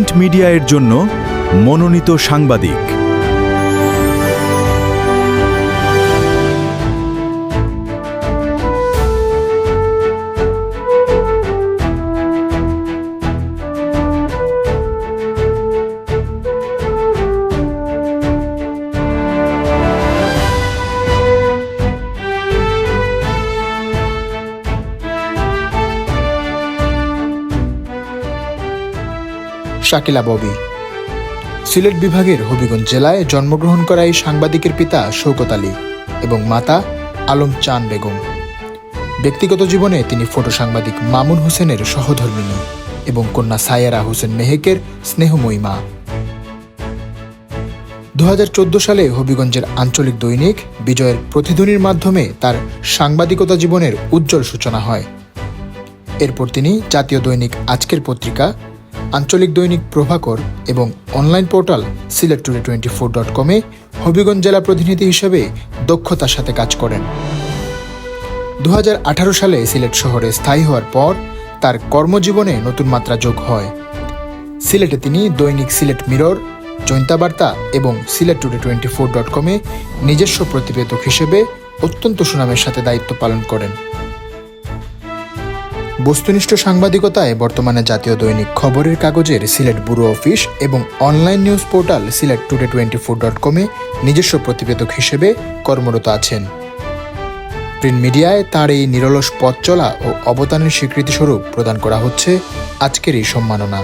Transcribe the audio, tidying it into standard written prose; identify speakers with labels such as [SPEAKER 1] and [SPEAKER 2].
[SPEAKER 1] Print media এর জন্য মনোনীত সাংবাদিক।
[SPEAKER 2] শাকিলা ববি সিলেট বিভাগের হবিগঞ্জ জেলায় জন্মগ্রহণ করা এই সাংবাদিকের পিতা শওকত আলী এবং মাতা আলম চান বেগম। ব্যক্তিগত জীবনে তিনি ফটো সাংবাদিক মামুন হোসেনের সহধর্মিণী এবং কন্যা সায়েরা হোসেন মেহেকের স্নেহময়ী মা। 2014 সালে হবিগঞ্জের আঞ্চলিক দৈনিক বিজয়ের প্রতিধ্বনির মাধ্যমে তার সাংবাদিকতা জীবনের উজ্জ্বল সূচনা হয়। এরপর তিনি জাতীয় দৈনিক আজকের পত্রিকা, আঞ্চলিক দৈনিক প্রভাকর এবং অনলাইন পোর্টাল silet24.com-এ হবিগঞ্জ জেলা প্রতিনিধি হিসেবে দক্ষতার সাথে কাজ করেন। 2018 সালে সিলেট শহরে স্থায়ী হওয়ার পর তার কর্মজীবনে নতুন মাত্রা যোগ হয়। সিলেটে তিনি দৈনিক সিলেট মিরর, জৈন্তা বার্তা এবং silet24.com-এ নিজস্ব প্রতিবেদক হিসেবে অত্যন্ত সুনামের সাথে দায়িত্ব পালন করেন। বস্তুনিষ্ঠ সাংবাদিকতায় বর্তমানে জাতীয় দৈনিক খবরের কাগজের সিলেট ব্যুরো অফিস এবং অনলাইন নিউজ পোর্টাল silet24.com-এ নিজস্ব প্রতিবেদক হিসেবে কর্মরত আছেন। প্রিন্ট মিডিয়ায় তার এই নিরলস পথ চলা ও অবদানের স্বীকৃতিস্বরূপ প্রদান করা হচ্ছে আজকের এই সম্মাননা।